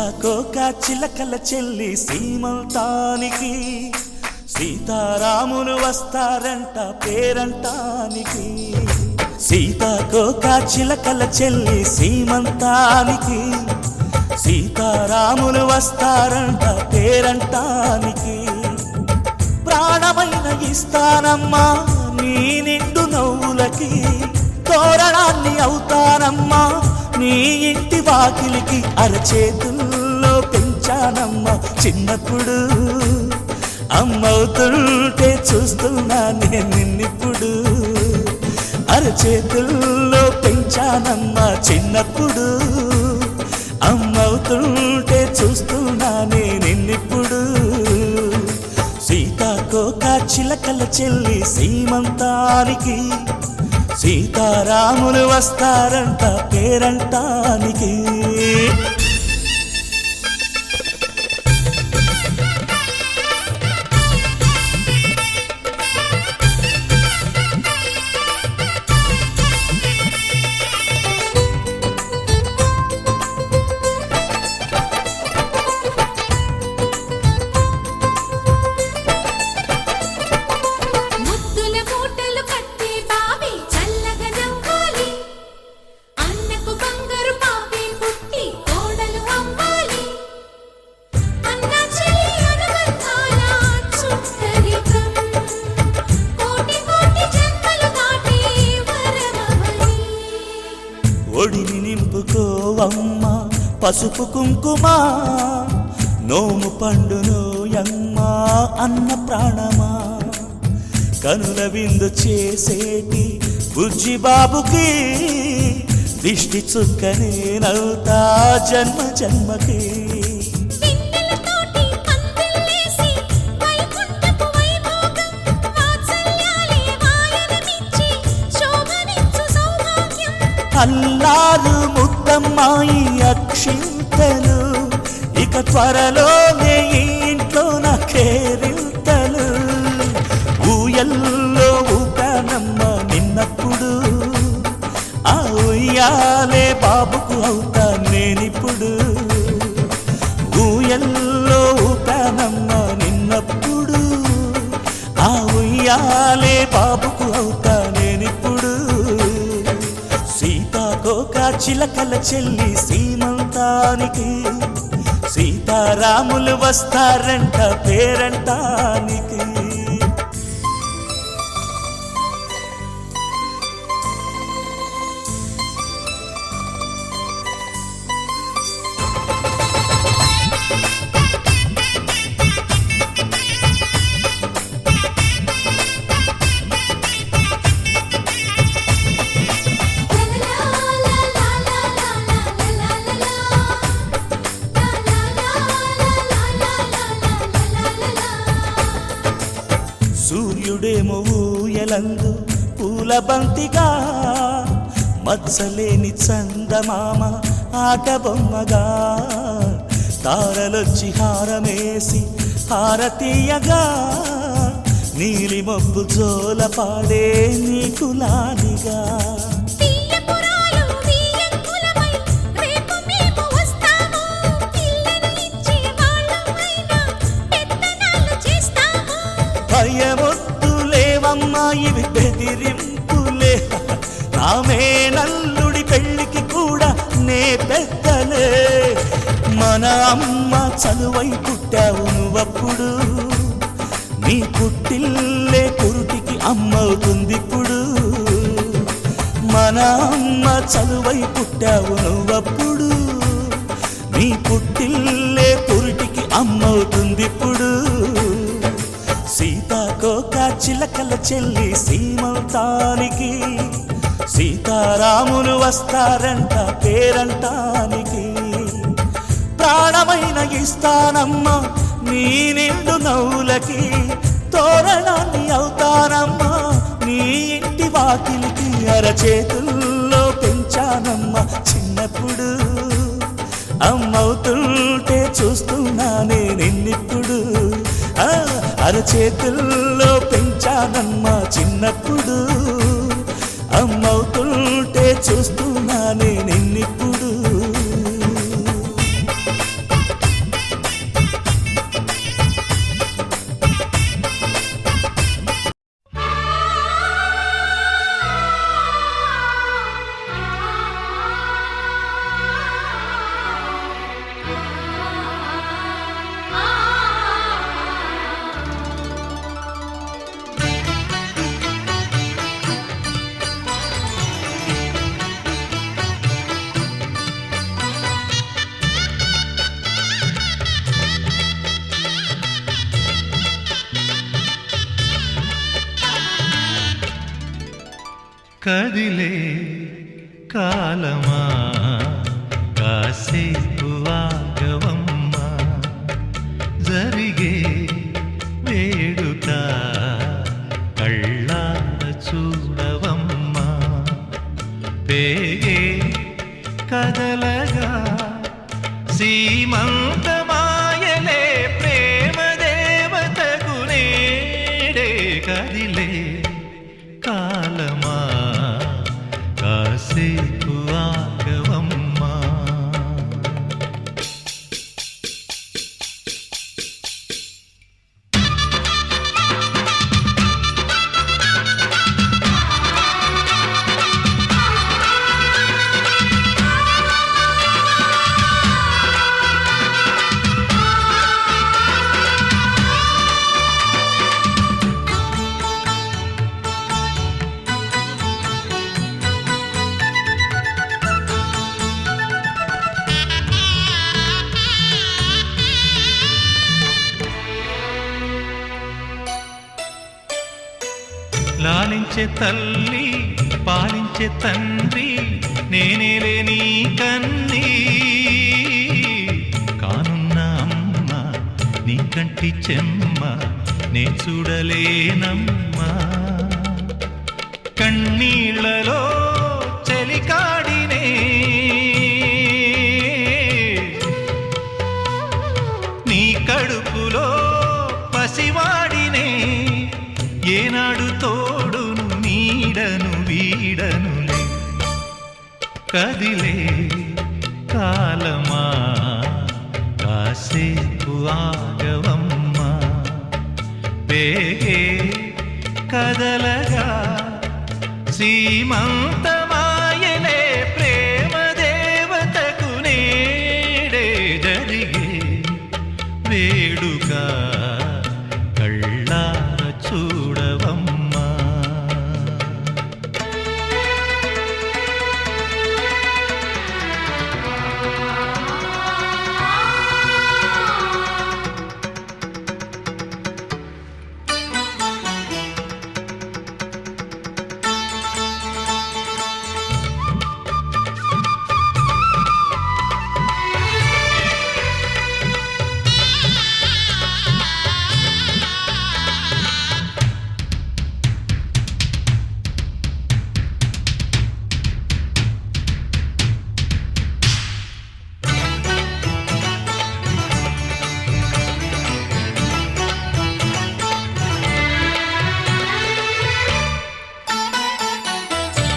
సీతాకోక చిలకల చెల్లి సీమంతానికి సీతారాములు వస్తారంట పేరంటానికి. సీతాకోక చిలకల చెల్లి సీమంతానికి సీతారాములు వస్తారంట పేరంటానికి. ప్రాణమైన ఇస్తానమ్మా నీ నిండు నవ్వులకి, తోరణాన్ని అవుతానమ్మా నీ ఇంటి వాకిలికి. అరచేతుల్లో పెంచానమ్మా చిన్నప్పుడు, అమ్మవుతుంటే చూస్తున్నా నేను నిన్నిప్పుడు. అరచేతుల్లో పెంచానమ్మా చిన్నప్పుడు, అమ్మవుతుంటే చూస్తున్నా నేను నిన్నిప్పుడు. సీతాకోక చిలకల చెల్లి సీమంతానికి సీతారాములు వస్తారంట పేరంటానికి. ఒడిని నింపుకోవమ్మ పసుపు కుంకుమ, నోము పండునోయమ్మ అన్న ప్రాణమా. కనుల విందు చేసేటి బుజ్జి బాబుకి దిష్టి చుక్కనేనవుతా జన్మ జన్మకి. అల్లారు ముద్దమ్మాయి అక్షింతలు, ఇక త్వరలోనే ఇంట్లో నా కేరింతలు. ఊయల్లో ఊపానమ్మ నిన్నప్పుడు, ఆ ఉయ్యాలే బాబుకు అవుతా నేనిప్పుడు. ఊయల్లో ఊపానమ్మ నిన్నప్పుడు, ఆ ఉయ్యాలే బాబుకు అవుతా నేనిప్పుడు. సీతాకోక చిలకల చెల్లి సీమంతానికి సీతారాములు వస్తారంట పేరంటానికి. సూర్యుడేమో ఊయలందు పూల బంతిగా, మత్సలేని చందమామ ఆట బొమ్మగా. తారలొచ్చి హారమేసి హారతీయగా, నీలి మబ్బు జోల పాడే నీకులానిగా. భయమొద్దులేవమ్మా ఇవి బెదిరింపులే, నామే నల్లుడి పెళ్ళికి కూడా నే పెద్దలే. మన అమ్మ చలువై పుట్టావు నువ్వప్పుడు, నీ పుట్టిల్లే పురుటికి అమ్మవుతుందిప్పుడు. మన అమ్మ చలువై పుట్టావు నువ్వప్పుడు, నీ పుట్టిల్లే పురుటికి అమ్మవుతుందిప్పుడు. సీతాకోక చిలకల చెల్లి సీమంతానికి సీతారాములు వస్తారంట పేరంటానికి. ప్రాణమైన ఇస్తానమ్మా నీ నిండు నవ్వులకి, తోరణాన్ని అవుతానమ్మా నీ ఇంటి వాకిలికి. అరచేతుల్లో పెంచానమ్మా చిన్నప్పుడు, అమ్మవుతుంటే చూస్తున్నా నేనిప్పుడు. అరచేతుల్లో పెంచానమ్మా చిన్నప్పుడు, అమ్మవుతుంటే చూస్తున్నా నేనిప్పుడు. కదిలే కాలమా కాసేపు ఆగవమ్మా జరిగే వేడుక కళ్ళార చూడవమ్మా పేగే కదలగా సీమంతమాయలే ప్రేమ దేవతకు నేడే కదిలే కాలమా కాసేపు ఆగవమ్మా లాలించే తల్లి పాలించే తండ్రి నేనేలే నీ కన్నీ కానున్న అమ్మ నీ కంటి చెమ్మ నే చూడలేనమ్మా కన్నీళ్లలో చెలికాడినే నీ కడుపులో పసివాడినే ఏనాడు తోడును నీడను వీడనులే కదిలే కాలమా కాసేపు ఆగవమ్మా పేగే కదలగా సీమంతమాయలే ప్రేమ దేవతకు నేడే జరిగే వేడుక కళ్ళార చూడవమ్మా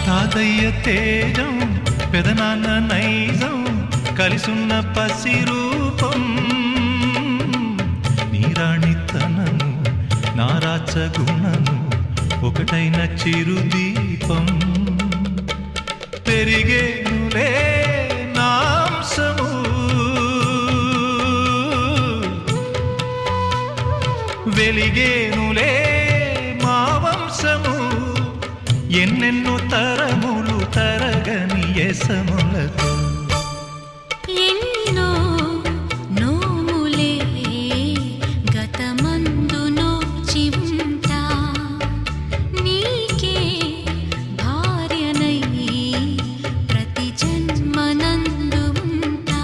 తాతయ్య తేజం పెదనాన్న నైజం కలిసున్న పసిరూపం నీరాణితనము నారాచ గుణము ఒకటైన చిరుదీపం పెరిగేనులే నాంసము వెలిగేనులే మా వంశము ఎన్నెన్నో తరములు తరగని యసములతో ఎన్నో నోములే గతమందు నోచి ఉంటా నీకే భార్యనై ప్రతి జన్మనందు ఉంటా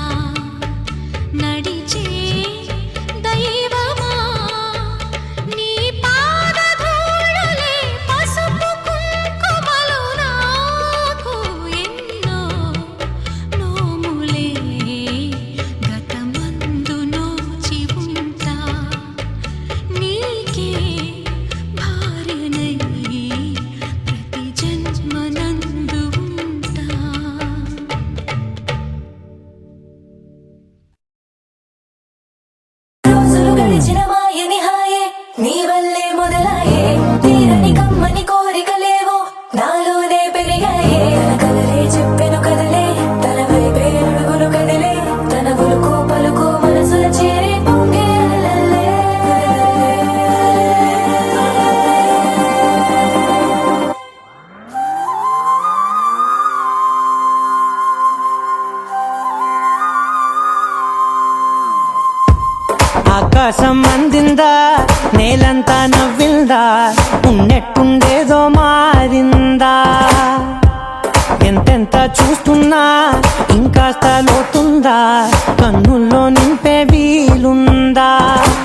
నడిచే దైవమా నీ పాదధూళులే పసుపు కుంకుమలు నాకు ఎన్నో నోములే గతమందు నోచి ఉంటా నీకే భార్యనై ప్రతి జన్మనందు ఉంటా రోజులు గడిచిన మాయని హాయే నీ వల్లే మొదలాయే తీరని కమ్మని కోరికలేవో నాలోనే పెరిగాయే తన కదలే చెప్పెను కదలే తన వైపే అడుగులు కదిలే తన గులుకు పలుకు మనసుల చేరి పొంగే అలలే. ఆకాశం అందిందా నేలంతా నవ్విందా ఉన్నట్టుండేదో మారిందా ఎంత చూస్తున్నా ఇంకాస్త లోతుందా, కన్నుల్లో నింపే వీలుందా,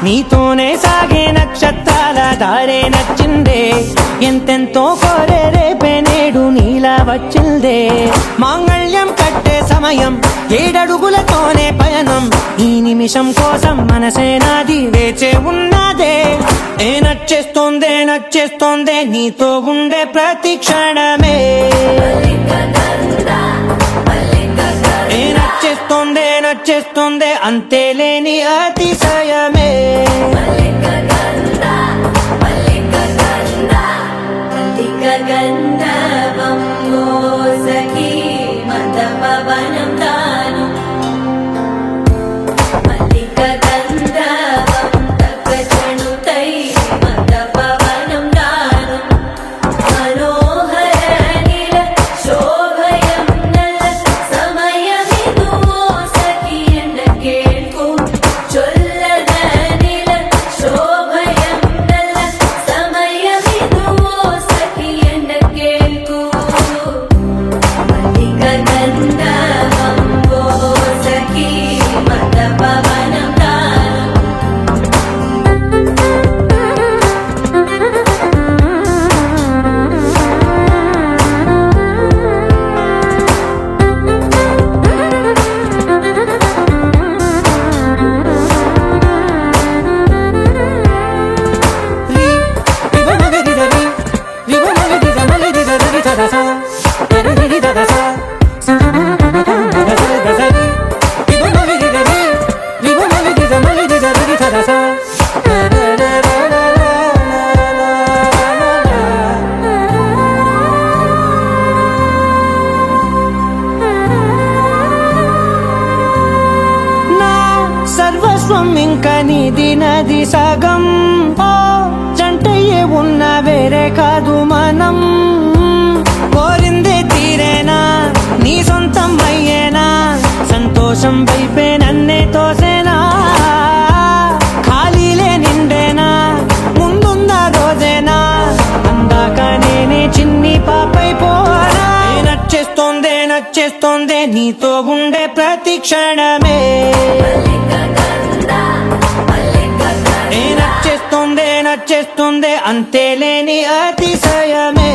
నీతోనే సాగే నక్షత్రాల దారే నచ్చిందే, ఎంతెంతో కోరే రేపే నేడు నీలా వచ్చిందే, మాంగళ్యం కట్టే సమయం 7 అడుగులతోనే పయనం, ఈ నిమిషం కోసం మనసే నాది వేచే ఉన్నదే, నచ్చేస్తోందే నీతో ఉండే ప్రతి క్షణమే, నచ్చేస్తోందే అంతేలేని అతిశయమే, గంధర్వం మోసకి మదపవనం తాను మల్లిక గంధర్వం తగ్గజనుతై మదపవనం తాను మనోహర నీల శోభయం నల సమయమిదు మోసకి ఎన్న కేಳ್కు చొల్లద నీల శోభయం నల సమయమిదు మోసకి ఎన్న కేಳ್కు మల్లిక గంధర్వం మోసకి మదపవనం తాను సర్వస్వం ఇంక నీది నది సగం, ఓ జంటయ్యే ఉన్న వేరే కాదు మనం, కోరిందే తీరేనా నీ సొంతం అయ్యేనా, సంతోషం వైపే నన్నే తోసేనా, ఖాళీలే నిండేనా ముందున్న రోజేనా, అందాక నేనే చిన్ని పాపై పోనా, నచ్చేస్తోందే నీతో ఉండే ప్రతి క్షణమే, నచ్చేస్తోందే అంతేలేని అతిశయమే,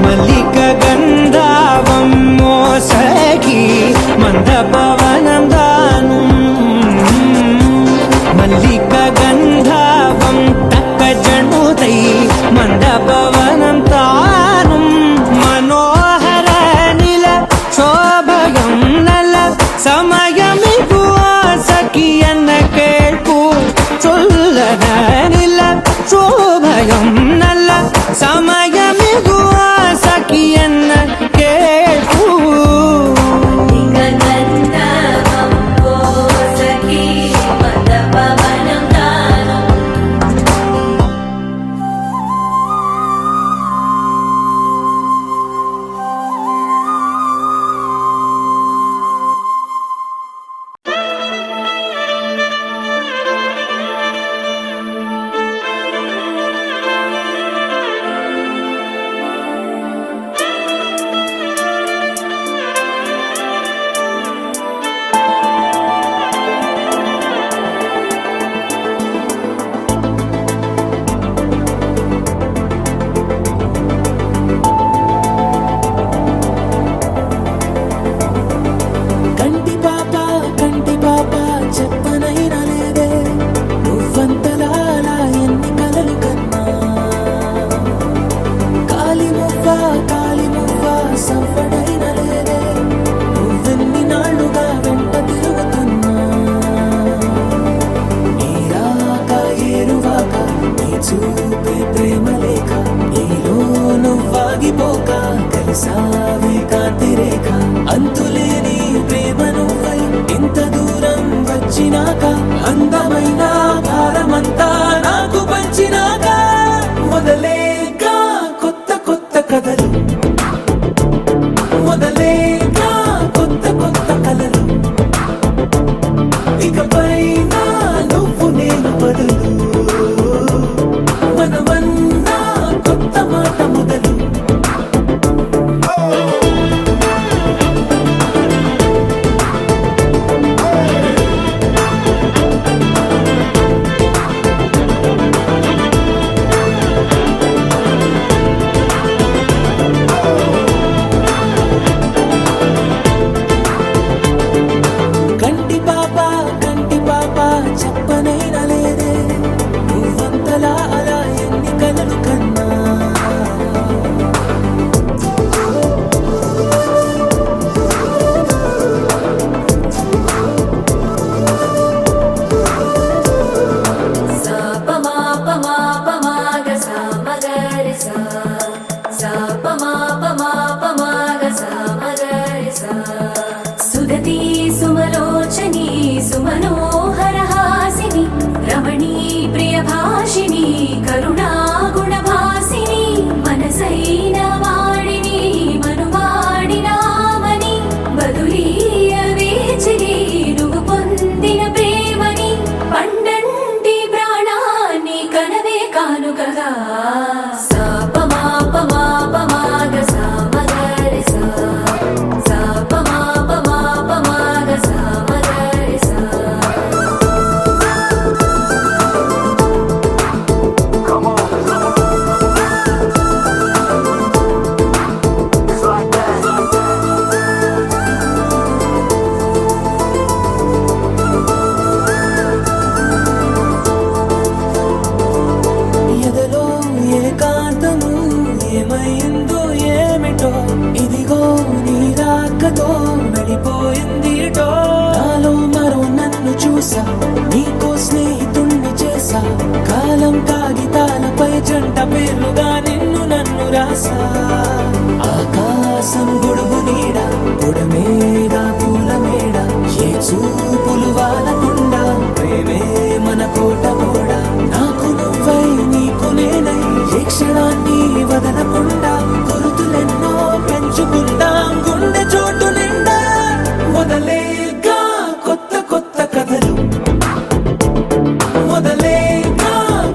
మల్లిక గంధర్వం మోసకి మందపవనం దాను, మల్లిక గంధర్వం తక్కజనుతై మందపవనం తాను, మనోహర నిల శోభయం నల సమయమిగు ఆసకి ఎన్న కేಳ್కు చొల్లద నిల శోభయం నల సమయమిగు ఆసకి ఎన్న కేಳ್కు గంధర్వం మోసకి మదపవనం తాను కంటి పాప చెప్పనైనా లేదే, నువ్వంతలా ఎన్ని కలలు కన్నా, కాలి మువ్వ సవ్వడైనా లేదే, నువ్వెన్ని నాళ్ళుగా వెంట తిరుగుతున్నా, నీరాక ఏరువాక నీ చూపే ప్రేమ లేక, నీలో నువ్వాగిపోక కలిసావే కాంతి రేఖ, అంతులేని ప్రేమ నువ్వై ఇంత దూరం వచ్చినాక, అందమైన భారమంతా నాకు పంచినాక, మొదలేగా కొత్త కొత్త కథలు, మొదలేగా కొత్త కొత్త కలలు, ఇకపై నువ్వు నేను బదులు, మనమన్నా కొత్త మాట భాషిని కరుణా గుణభాసిని మనసైన వాడిని మనువాడినామని బదులీయ వేచిని నువ్వు పొందిన ప్రేమని పండంటి ప్రాణాన్ని కనవే కానుకగా సాపమాపమాపమాగ సామగరి సాపమాపమాపమాగ సామగరి సా ఎదలో ఏకాంతము ఏమైందో ఏమిటో ఇదిగో నీ రాకతో వెళ్ళిపోయింది ఇటో నాలో మరో నన్ను చూసా నీకో స్నేహితుణ్ణి చేసా కాలం కాగితాలపై జంట పేర్లుగా నిన్ను నన్ను రాసా ఆకాశం గొడుగు నీడ పొడమేగా పూల మేడ ఏ చూపులు వాలకుండా ప్రేమే మన కోట గోడ నాకు నువ్వై నీకు నేనై ఏ క్షణాన్ని వదలకుండా గురుతులెన్నో పెంచుకుందాం గుండె చోటు నిండా మొదలేగా కొత్త కొత్త కథలు మొదలేగా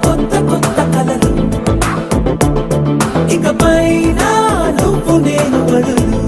కొత్త కొత్త కలలు ఇకపైన నువ్వు నేను బదులు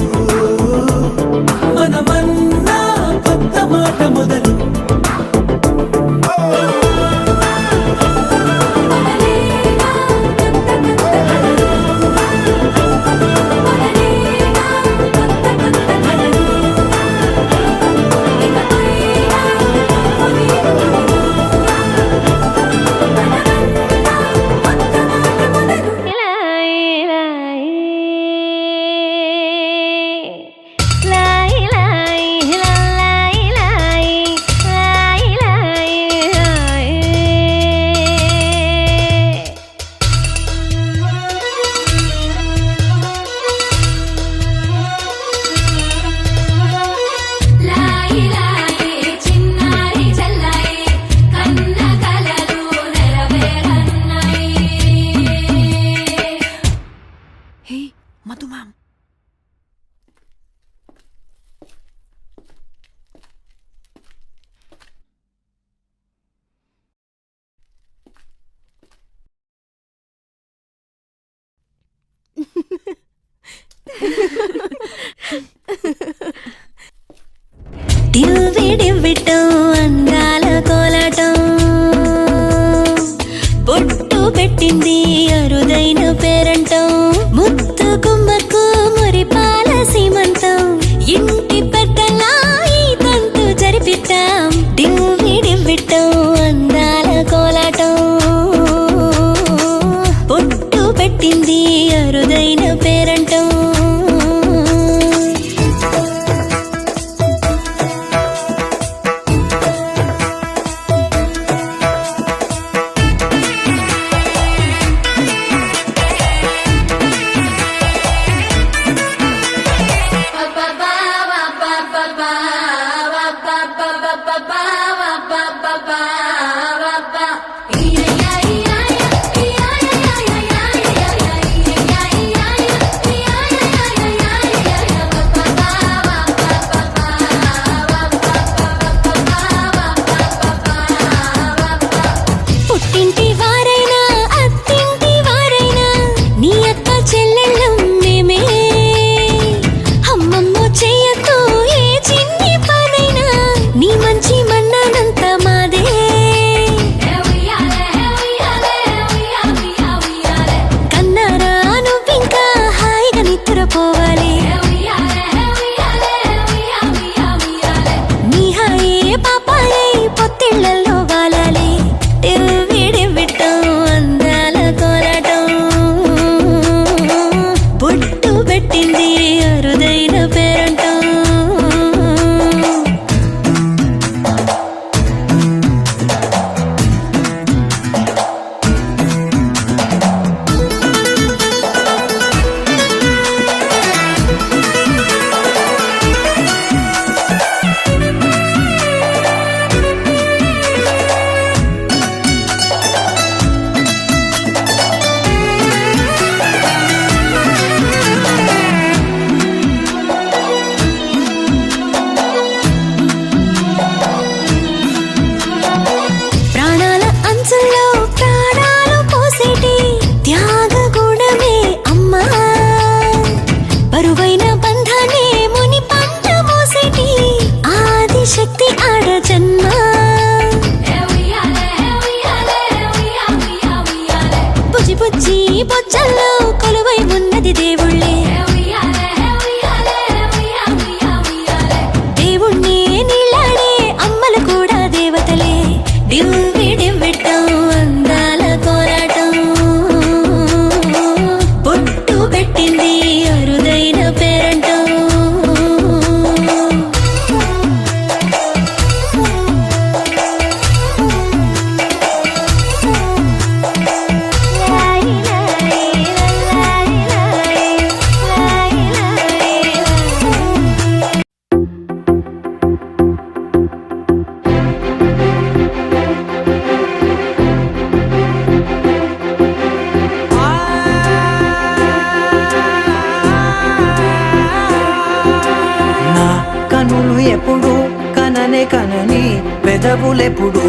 పెదవులెప్పుడు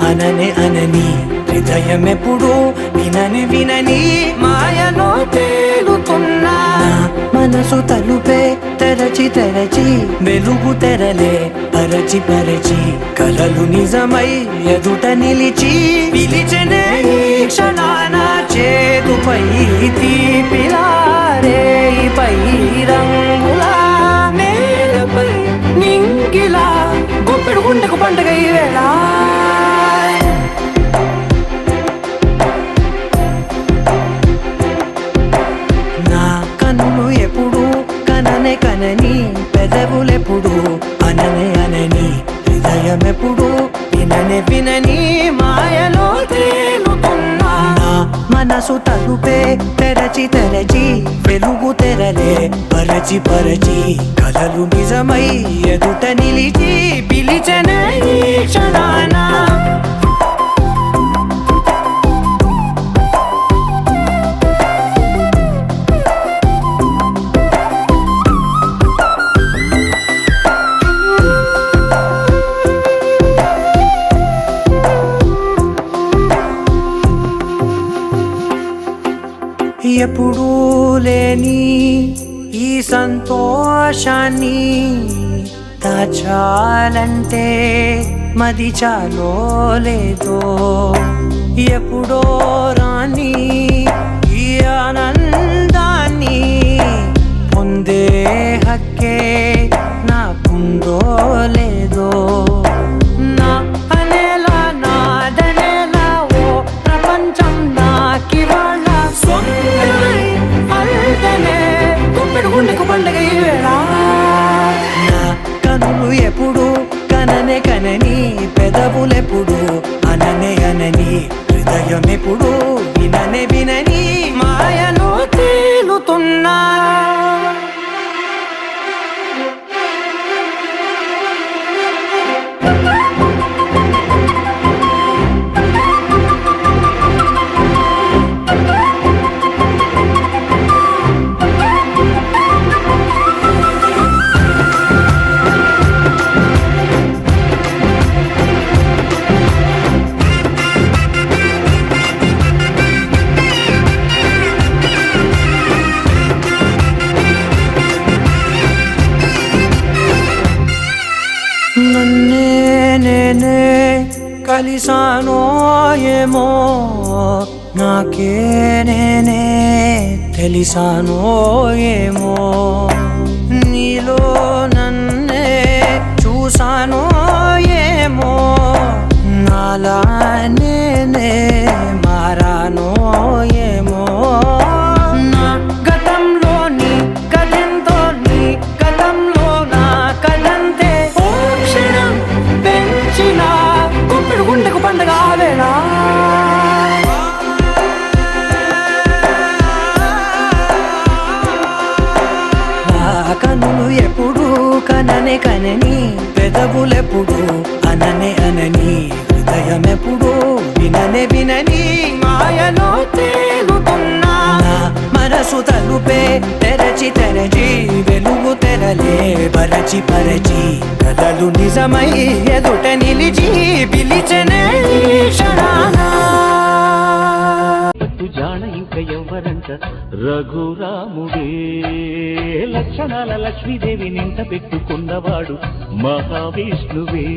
అననే అనని హృదయం ఎప్పుడు వినని వినని మాయలో తేలుతున్నా మనసు తలుపే తెరచి తెరచి వెలుగు తెరలే పరచి పరచి కలలు నిజమై ఎదుట నిలిచి పిలిచనే ఈ క్షణాన చేతుపై తీపిలారే పై రంగులా నేలపై నింగిలా గుప్పెడు గుండెకు పండుగ ఈ వేళ నా కన్నులు ఎప్పుడు కననే కనని పెదవులెప్పుడు అననే అనని హృదయం ఎప్పుడు విననే వినని మాయలో తేలుతున్నా నా మనసు తలుపే తెరచి తెరచి వెలుగు తెరలే పరచి పరచి కలలు నిజమై ఎదుట నిలిచి పిలిచనే ఈ క్షణాన ఎప్పుడూ లేని ఈ సంతోషాన్ని దాచాలంటే మది చాలో లేదో ఎప్పుడో రాని ఈ ఆనందాన్ని పొందే హక్కే నాకుందో లేదో నా అనేలా నాదనేలా ఓ ప్రపంచం నాకివాళ్ళ గుప్పెడు గుండెకు పండుగ ఈ వేళ నా కనులు ఎప్పుడు కననే కనని పెదవులెప్పుడు అననే అనని హృదయం ఎప్పుడు విననే వినని మాయలో తేలుతున్నా నన్నే నేనే కలిసానో ఏమో నాకే నేనే తెలిసానో ఏమో నీలో నన్నే చూసానో ఏమో నాలా నేనే మారానో ఏమో నా గతంలోని కథంతో నీ గతంలో నా కథంతే ఓ క్షణం పెంచిన గుప్పెడు గుండెకు పండుగ వేళ కనులు ఎప్పుడు కననే కనని పెదవులెప్పుడు అననే అనని హృదయం ఎప్పుడు విననే వినని మాయలో తేలుతున్నా మనసు తలుపే తెరచి తెరచి వెలుగు తెరలే పరచి పరచి కలలు నిజమై ఎదుట నిలిచి పిలిచనే క్షణాన జాణ ఇంక ఎవ్వరంట రఘురాముడే లక్షణాల లక్ష్మీదేవి నింట పెట్టుకున్నవాడు మహావిష్ణువే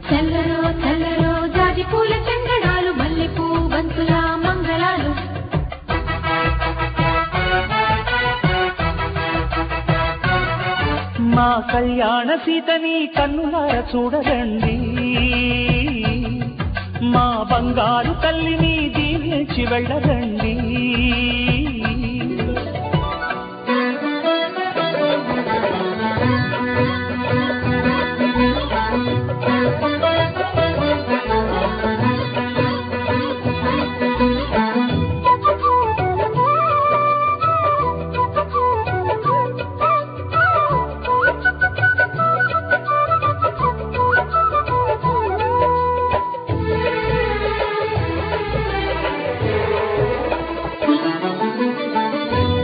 చల్లలో చల్లలో జాజి పూల చందనాలు మల్లెపూ బంతుల మంగళాలు మా కళ్యాణ సీతని కన్నులార చూడరండి మా బంగారు తల్లిని దీవించి వెళ్ళరండి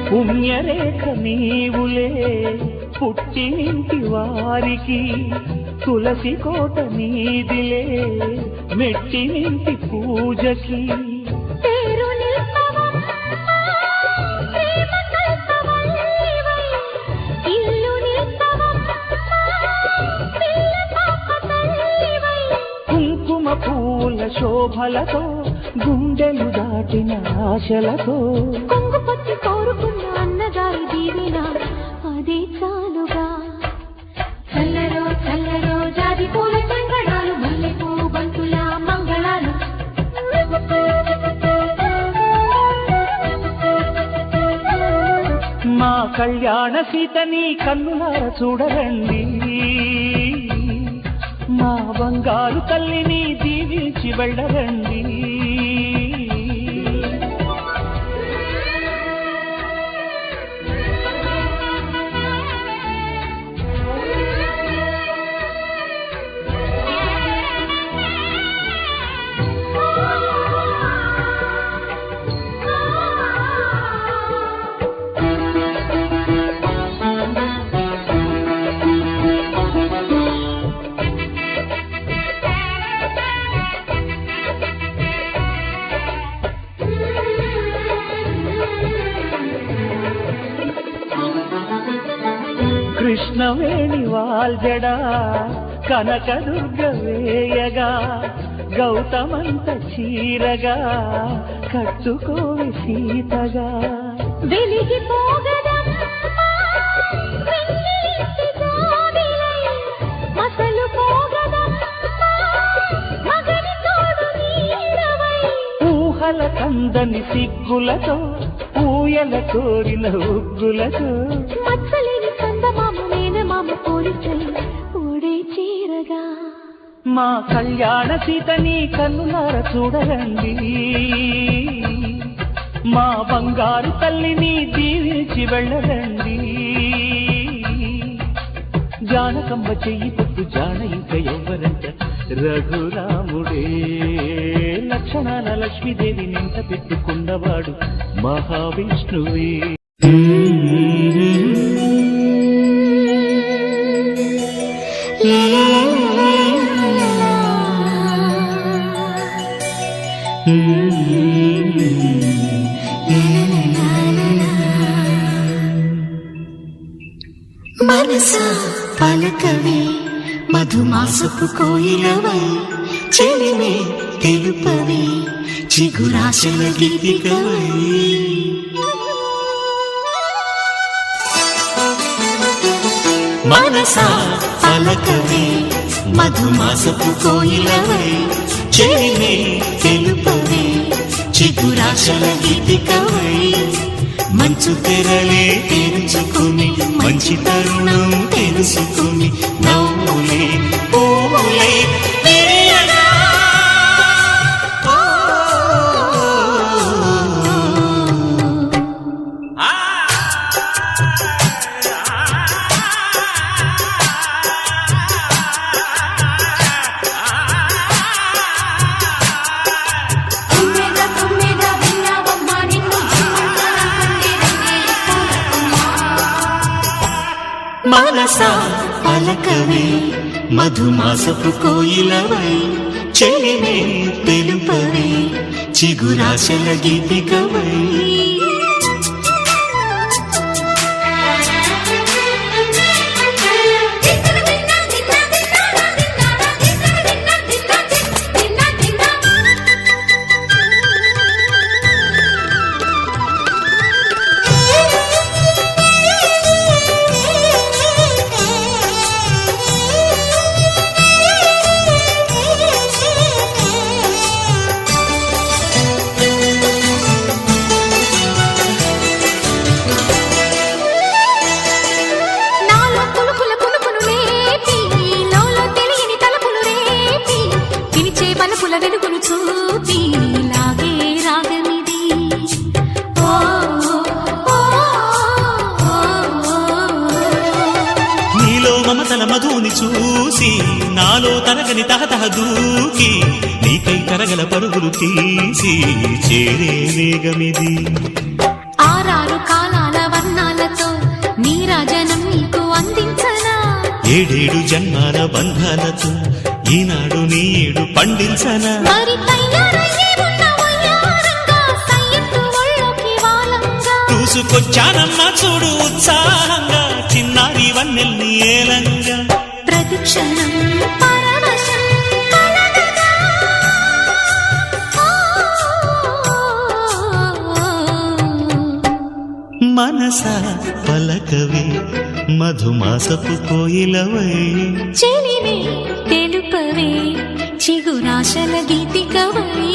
పుణ్యరేఖ నీవులే పుట్టినింటి వారికి తులసి కోట నీదిలే మెట్టినింటి పూజకి పేరు నిల్పవమ్మ, ప్రేమ కల్పవల్లివై. ఇల్లు నిల్పవమ్మ, పిల్ల పాప తల్లివై. కుంకుమ పూల శోభలతో గుండెలు దాటిన ఆశలతో కొంగు పట్టి కోరుకున్న అన్నగారి దీవెన అదే చాలుగా. చల్లరో చల్లరో జాజి పూల చంగడాలు, మల్లెపూ బంతుల మంగళాలు. మా కళ్యాణ సీతని కన్నులార చూడరండి, మా బంగారు తల్లిని దీవించి వెళ్ళరండి. కృష్ణవేణి వాల్జడా కనకదుర్గ వేయగా గౌతమంత చీరగా కట్టుకోవి సీతగా. వెలిగిపోగదమ్మా వెన్నెలింటి జాబిలై, మసలు పోగదమ్మా మగని తోడు నీడవై. ఊహల కందని సిగ్గులతో ఊయల కోరిన ఉగ్గులతో మచ్చలేని చందమామ మేనమామ పోలికై ఓడే చీరగా. మా కళ్యాణ సీతని కన్నులార చూడరండి, మా బంగారు తల్లిని దీవించి వెళ్ళరండి. జానకమ్మ చెయ్యి పట్టు జాన ఇంక ఎవ్వరంట రఘురాముడే. లక్షణాల లక్ష్మీదేవి నింట పెట్టుకున్నవాడు మహావిష్ణువే. మనసా పలకవే మధుమాసపు కోయిలవై, చెలిమే తెలుపవే చిగురాశల గీతికవై. మనసా పలకవే మధుమాసపు కోయిలవై, చెలిమే తెలుపవే చిగురాశల గీతికవై. మంచు తెరలే తెరుచుకుని మంచి తరుణం తెలుసుకుని నవ్వులే పూలే వేయగా. తుమ్మెద తుమ్మెద విన్నావమ్మ నిన్ను జీవించాలనుకుంటే రంగేలి పూలకుమ్మా. మనసా పలకవే మధుమాసపు కోయిలవై, చెలిమే తెలుపవే చిగురాశల గీతికవై. నాలో పులుపుల పులుపులు లేపి, లోలో తెలియని తలపులు రేపి, పిలిచే వలపుల వెలుగులు చూపి లాగే రాగమిది. ఓ ఓ, ఓ, నీలో మమతల మధుని చూసి నాలో తరగని తహతహ దూకి, నీకై తరగల పరుగులు తీసి చేరే వేగమిది. ఆరారు కాలాల వర్ణాలతో నీరాజనం నీకు అందించనా. ఏడేడు జన్మాల బంధాలతో ఈనాడు నీడు పండించనా మరి తయారయ్యే ఉన్న వయ్యారంగా సయ్యత్తు ఒళ్ళోకి వాలంగా చూసుకొచ్చానమ్మా చూడు ఉత్సాహంగా చిన్నారి వన్నెల్ని ఏలంగా ప్రతి క్షణం పరవశం కలగగా. మనసా పలకవే మధుమాసపు కోయిలవై చెలివే తెలుపవే చిగురాశల గీతికవై.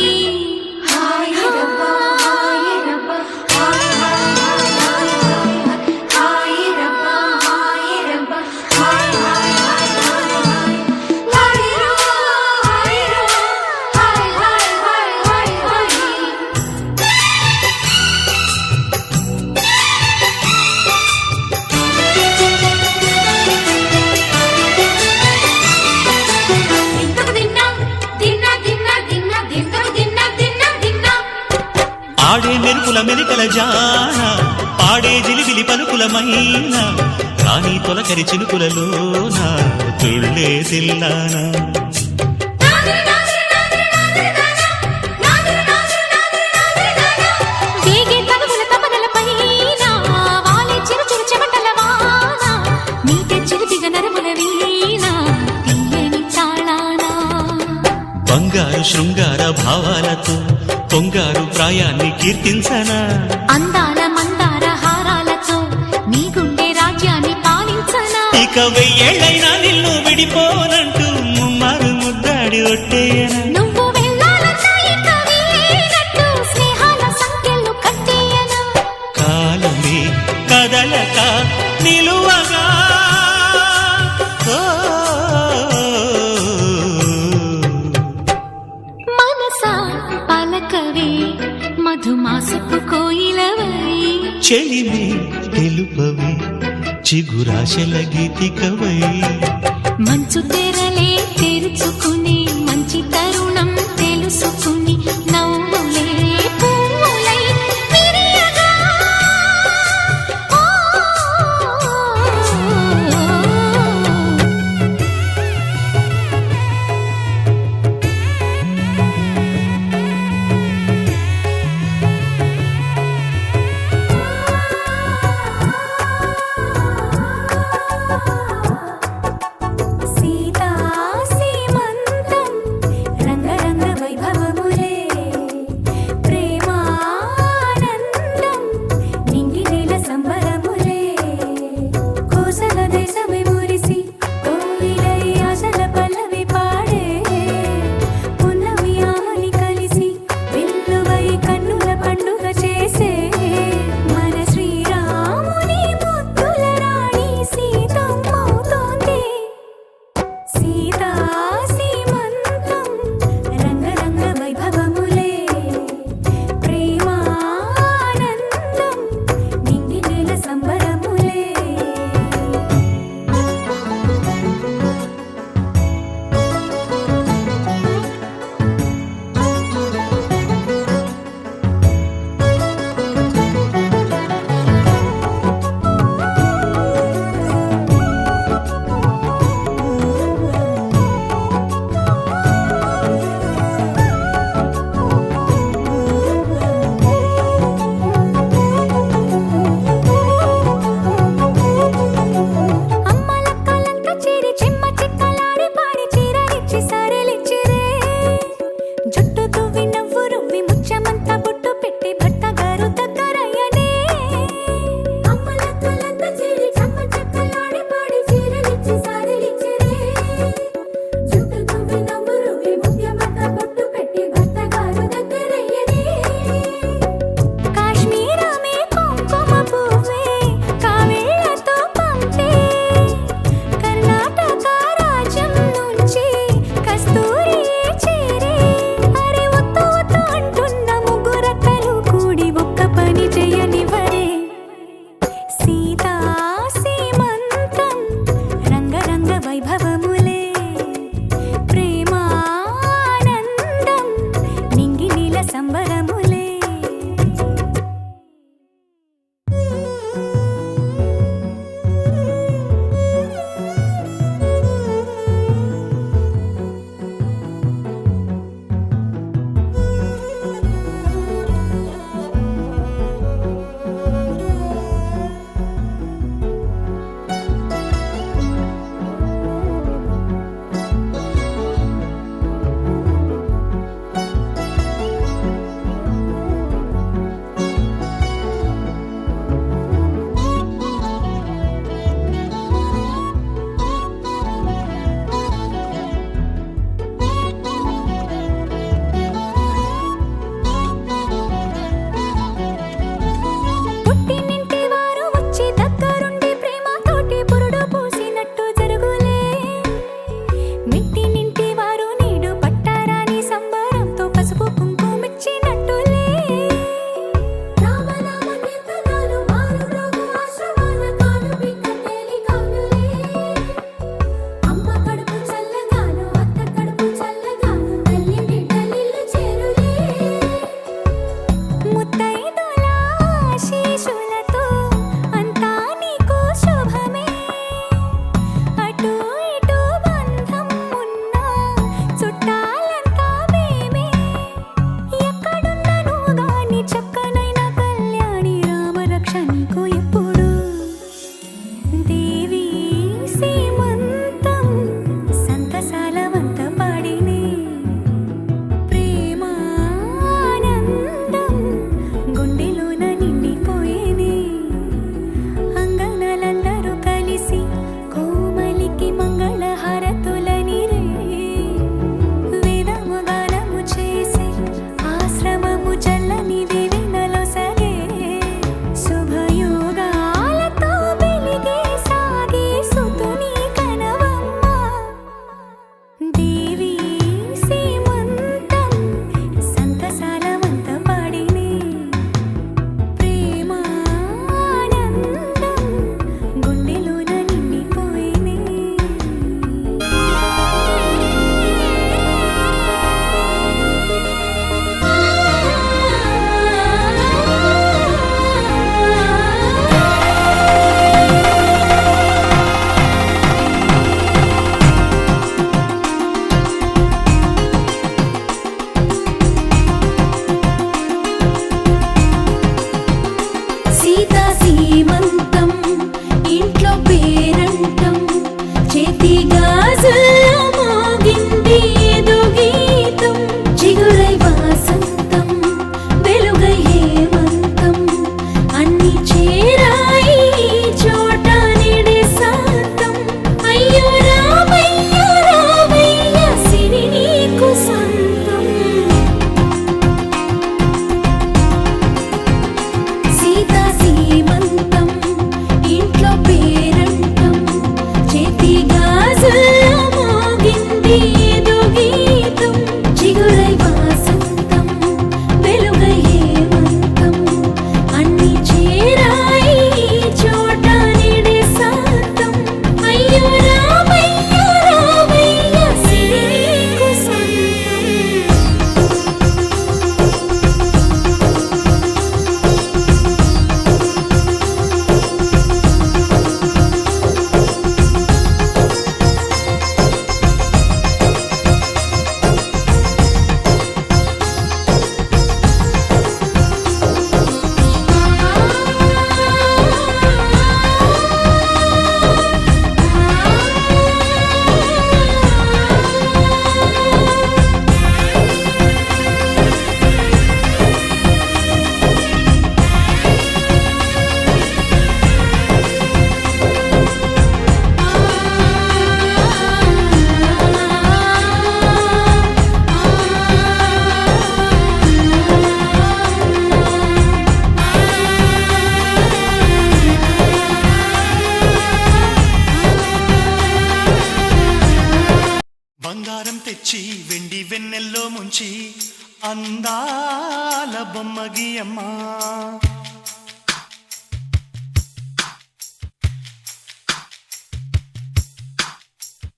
ఆడే మెరుపుల మెలికల జాన పాడే జిలిబిలి పలుకులమైన రాణి తొలకరి చినుకులలోన తుళ్ళే తిల్లానా వేగే తనువుల తపనలపైన వాలే చిరుచిరు చెమటల వాన నీటే చిరుతిగ నరముల వీణ తీయని తాళానా. బంగారు శృంగార భావాలతో పొంగారు ప్రాయాన్ని కీర్తించనా అందాల మందార హారాలతో నీ గుండె రాజ్యాన్ని పాలించనా. ఇక వెయ్యేళ్ళైనా నిన్ను విడిపోనంటూ ముమ్మారు ముద్దాడి ఒట్టేయనా నువ్వు వెళ్ళాలన్నా ఇక వీలైనట్టు స్నేహాల సంఖ్యలు కట్టేయనా. కాలమే కదలక నిలువగా ఓ, మనసా పలకవే మధుమాసపు కోయిలవై చెలిమే తెలుపవే చిగురాశల గీతికవై మంచు తెరలే తెరుచుకుని మంచి తరుణం తెలుసుకుని నవ్వులే పువ్వులై విరియగా. సీతా సీమంతం రంగరంగ వైభవములే ప్రేమానందం నింగి నేల సంబరములే కోసల దేశమే మురిసి కోయిలై ఆశల పల్లవి పాడే పున్నమి ఆమని కలిసి విల్లువై కన్నుల పండుగ చేసే మన శ్రీరాముని ముద్దుల రాణి సీతమ్మవుతోంది. సీతా సీమంతం రంగరంగ వైభవములే ప్రేమానందం నింగి నేల సంబరములే. అమ్మలక్కలంత చేరి చెమ్మ చిక్కలాడి పాడి చీరలిచ్చి సారెలిచ్చిరే జుట్టు తువ్వి నవ్వు రువ్వి ముచ్చమంతా బొట్టు పెట్టి భర్త గారు దగ్గరయ్యనే. అమ్మలక్కలంత చేరి చెమ్మ చిక్కలాడి పాడి చీరలిచ్చి సారెలిచ్చిరే జుట్టు తువ్వి నవ్వు రువ్వి ముచ్చమంతా బొట్టు పెట్టి భర్త గారు దగ్గరయ్యనే. కాశ్మీరమే కుంకుమ పువ్వే కావేళ్లతో పంపే కర్ణాటక రాజ్యం నుంచి కస్తూరియే చేరే. అరే ఒత్తు ఒత్తు అంటున్న ముగ్గురక్కలు కూడి ఒక్క పని చేయనివ్వరే. సీతా సీమంతం రంగరంగ వైభవములే ప్రేమానందం నింగి నీల సంబరములే. బొమ్మ గీయమ్మా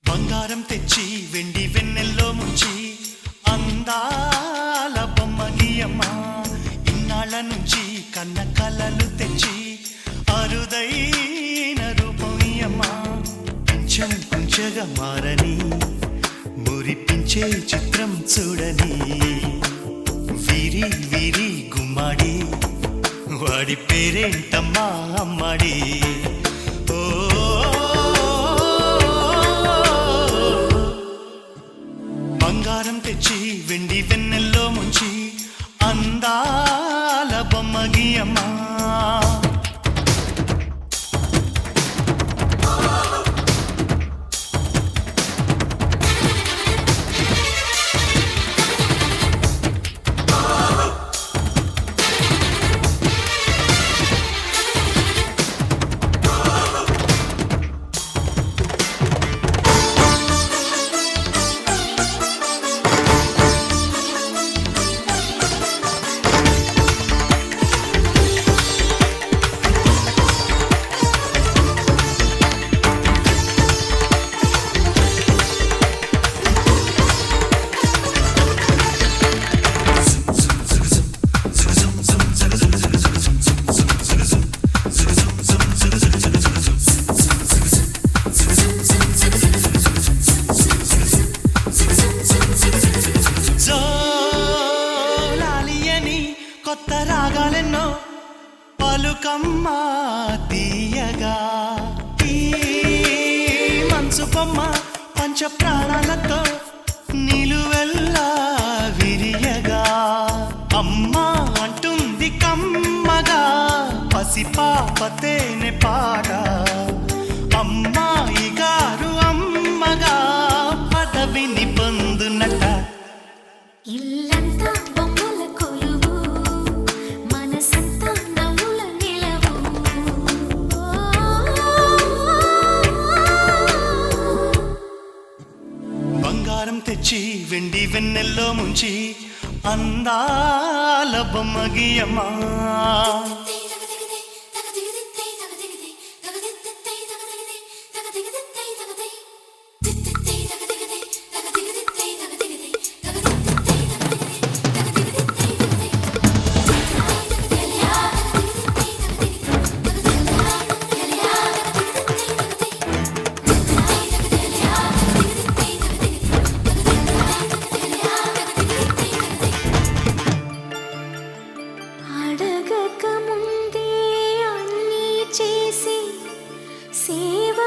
బంగారం తెచ్చి వెండి వెన్నెల్లో ముంచి అందాల బొమ్మ గీయమ్మా ఇన్నాళ్ళ నుంచి కన్న కలలు తెచ్చి అరుదైన రూపం ఇయ్యమ్మా కొంచెం కొంచెగా మారని మురిపించే చిత్రం చూడని వీరి వీరి గుమ్మాడి వాడి పేరేంటమ్మా అమ్మాడి ఓ బంగారం తెచ్చి వెండి వెన్నెల్లో ముంచి అందాల బొమ్మ గీయమ్మా కొత్త రాగాలెన్నో పలుకమ్మా తీయగా ఈ మనసు బొమ్మ పంచ ప్రాణాలతో నిలువెల్లా విరియగా అమ్మా అంటుంది కమ్మగా పసిపాప తేనె పాట అమ్మాయి గారు అమ్మగా పదవిని పొందునట ఇల్లంతా బొమ్మల కొలువు మనసంతా నవ్వుల నిలవు బంగారం తెచ్చి వెండి వెన్నెల్లో ముంచి అందాల బొమ్మ గీయమ్మా అడగక ముందే అన్నీ చేసి సేవకుడివనిపిస్తావు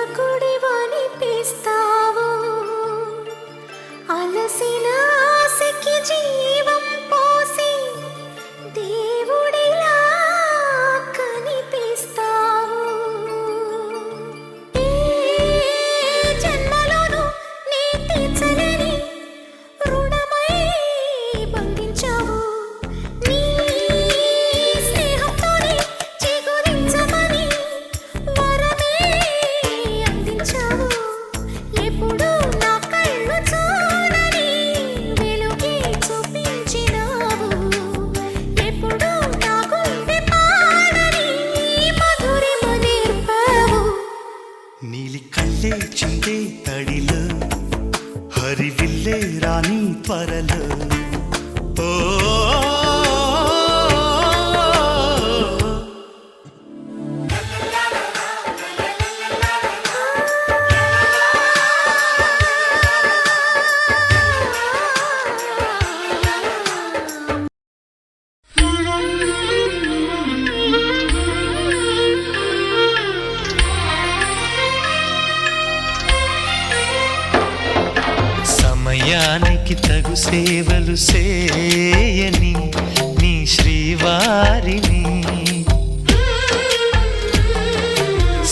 అలసిన ఆశకి జీవం పోసి దేవుడిలా కనిపిస్తావు ఏ జన్మలోనూ నీ తీర్చలేని రుణమై బంధించావు నీ స్నేహంతోనే చిగురించమని వరమే అందించావు ఎప్పుడు నా కళ్ళు చూడని వెలుగే చూపించినావు ఎప్పుడు నా గుండె పాడని మధురిమ నేర్పావు నీలి కళ్ళే చిందే తడిలో హరివిల్లే రాణి త్వరలో ఓ సమయానికి తగు సేవలు చేయని నీ శ్రీవారిని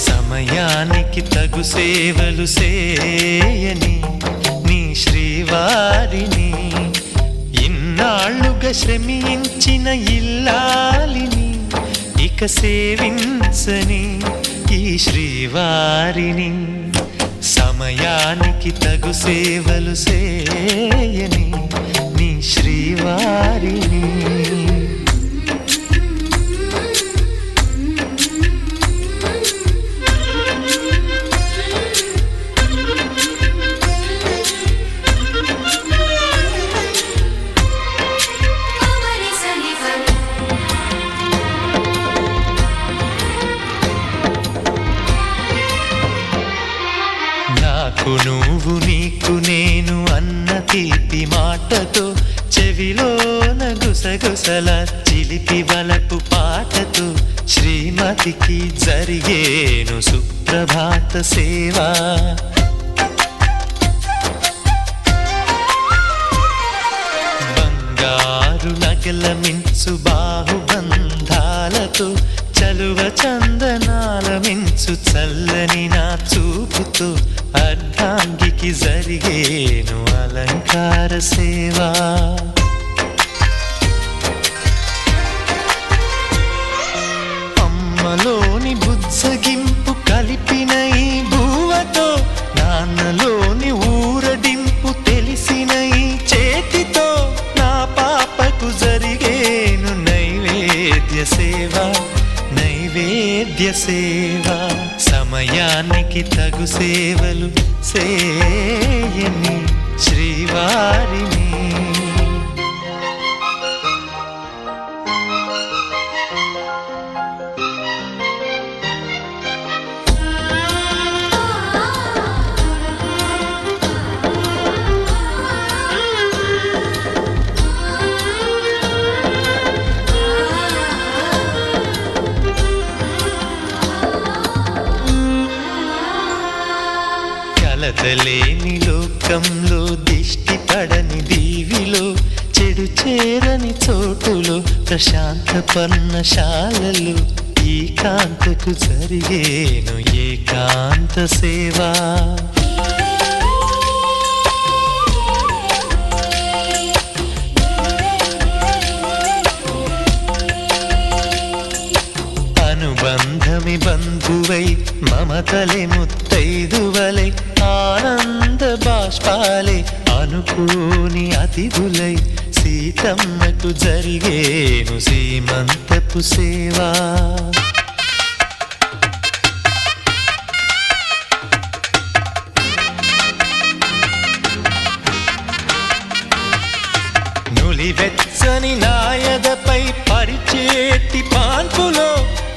సమయానికి తగు సేవలు చేయని నీ శ్రీవారిని ఇన్నాళ్ళుగా శ్రమించిన ఇల్లాలిని ఇక సేవించని ఈ శ్రీవారిని సమయానికి తగు సేవలు చేయని నీ శ్రీవారిని వరసల చిలిపి వలపు పాటతో శ్రీమతికి జరిగేను సుప్రభాత సేవా. బంగారు నగల మించు బాహుబంధాలతో చలువ చందనాల మించు చల్లని నా చూపుతో అర్ధాంగికి జరిగేను అలంకార సేవా. అమ్మలోని బుజ్జగింపు కలిపిన ఈ బువ్వతో నాన్నలోని ఊరడింపు తెలిసిన ఈ చేతితో నా పాపకు జరిగేను నైవేద్య సేవ నైవేద్య సేవ. సమయానికి తగు సేవలు సేయని శ్రీవారిని. కలతలేని లోకంలో దిష్టి పడని దీవిలో చెడు చేరని చోటులో ప్రశాంత పర్ణశాలలో ఈ కాంతకు జరిగేను ఏకాంత సేవా. అనుబంధమి బంధువై మమతలే ముత్తైదువలై ఆనంద బాష్పాలే అనుకోని అతిథులై సీతమ్మకు జరిగేను సీమంతపు సేవా. నులివెచ్చని నాయదపై పరిచేటి పాన్పులో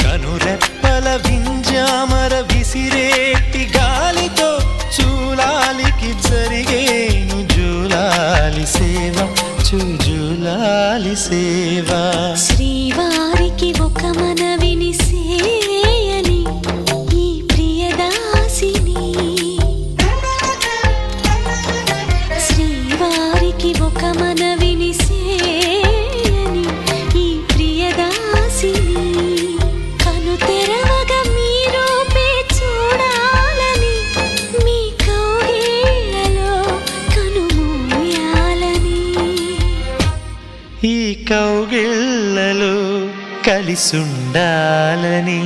కనురెప్పల వింజామర విసిరేటి గాలితో చూలాలికి జరిగేను జూలాలి సేవ జూలాలి సేవ. శ్రీవారికి ఒక మనవిని సేయని ఈ ప్రియదాసిని. శ్రీవారికి ఒక మనవిని సేయని ఈ ప్రియదాసిని. కను తెరవగా మీ రూపే చూడాలని మీ కౌగిళ్ళలో కనుమూయాలని. ఈ కౌగిళ్ళలో కలిసుండాలని.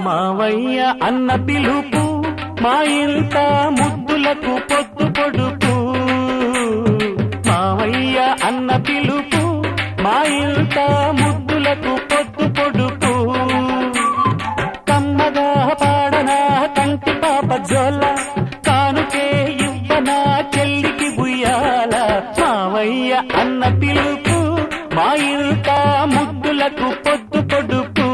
మావయ్య అన్న పిలుపు మా ఇంట ముద్దులకు పొద్దు పొడుపు. మావయ్య అన్న పిలుపు మా ఇంట ముద్దులకు పొద్దు పొడుపు. కమ్మగా పాడనా కంటి పాప జోల కానుకే ఇవ్వనా చెల్లికి బుయ్యాల. మావయ్య అన్న పిలుపు మా ఇంట ముద్దులకు పొద్దు పొడుపు.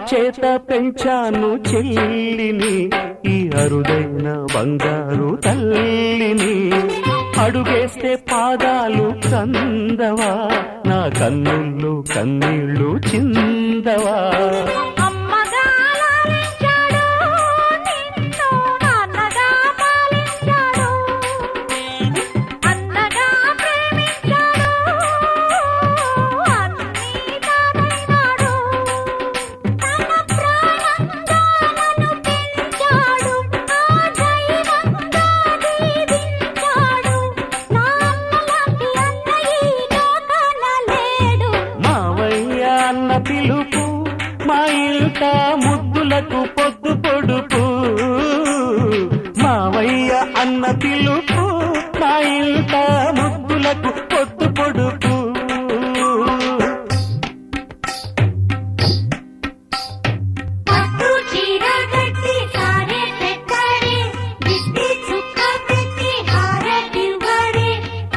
అరచేత పెంచాను చెల్లిని ఈ అరుదైన బంగారు తల్లిని అడుగేస్తే పాదాలు కందవా నా కన్నుల్లో కన్నీళ్ళు చిందవా అమ్మగా లాలించాడు నిన్ను నాన్నగా పాలించాడు అన్నగా ప్రేమించాడు అన్నీ తానైనాడు తన ప్రాణంగా నన్ను పెంచాడు నా దైవంగా దీవించాడు నా అన్నలాంటి అన్నయ్య ఈ లోకాన లేడు మావయ్య అన్న పిలుపు మా ఇంట ముద్దులకు పొద్దు పొడుపు మావయ్య అన్న పిలుపు మా ఇంట ముద్దులకు పొద్దు పొడుపు పట్టు చీర కట్టి సారే పెట్టాడే దిష్టి చుక్క పెట్టి హారతివ్వడే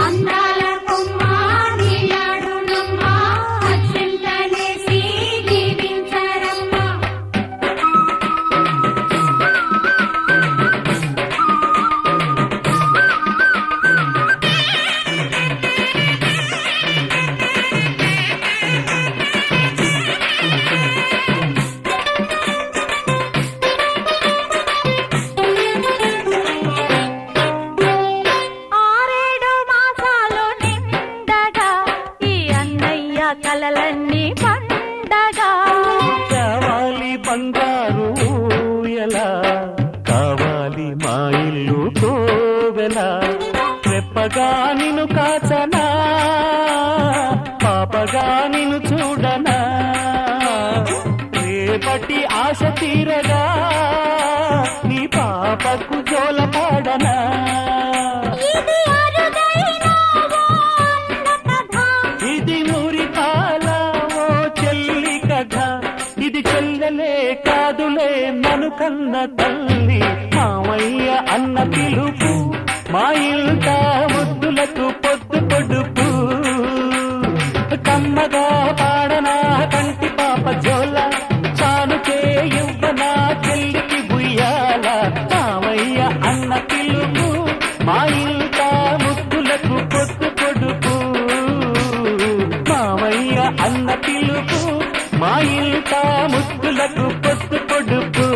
అందాల కొమ్మ నీలాడునమ్మ అక్షంతలేసి దీవించరమ్మ ఆరేడు మాసాలు నిండగా ఈ అన్నయ్య కలలన్నీ పండగా కావాలి బంగారు ఎలా కావాలి మా ఇల్లు కోవెలా రెప్పగా నిన్ను కాచనా పాపగా నిన్ను చూడనా రేపటి ఆశ తీరగా నీ పాపకు జోలపాడనా ఇది అరుదైన ఓ అన్న కథ ఇది ఊరి కాల ఓ చెల్లి కథ ఇది చెల్లెలే కాదులే నన్ను కన్న తల్లి మామయ్య అన్న పిలుపు మా ఇంట ముద్దులకు పొద్దు పొడుపు కమ్మగా పాడనా కంటి పాప జోల చానుకే ఇవ్వనా చెల్లికి బుయ్యాల మామయ్య అన్న పిలుపు మా ఇంట ముద్దులకు పొద్దు పొడుపు మామయ్య అన్న పిలుపు మా ఇంట ముద్దులకు పొద్దు పొడుపు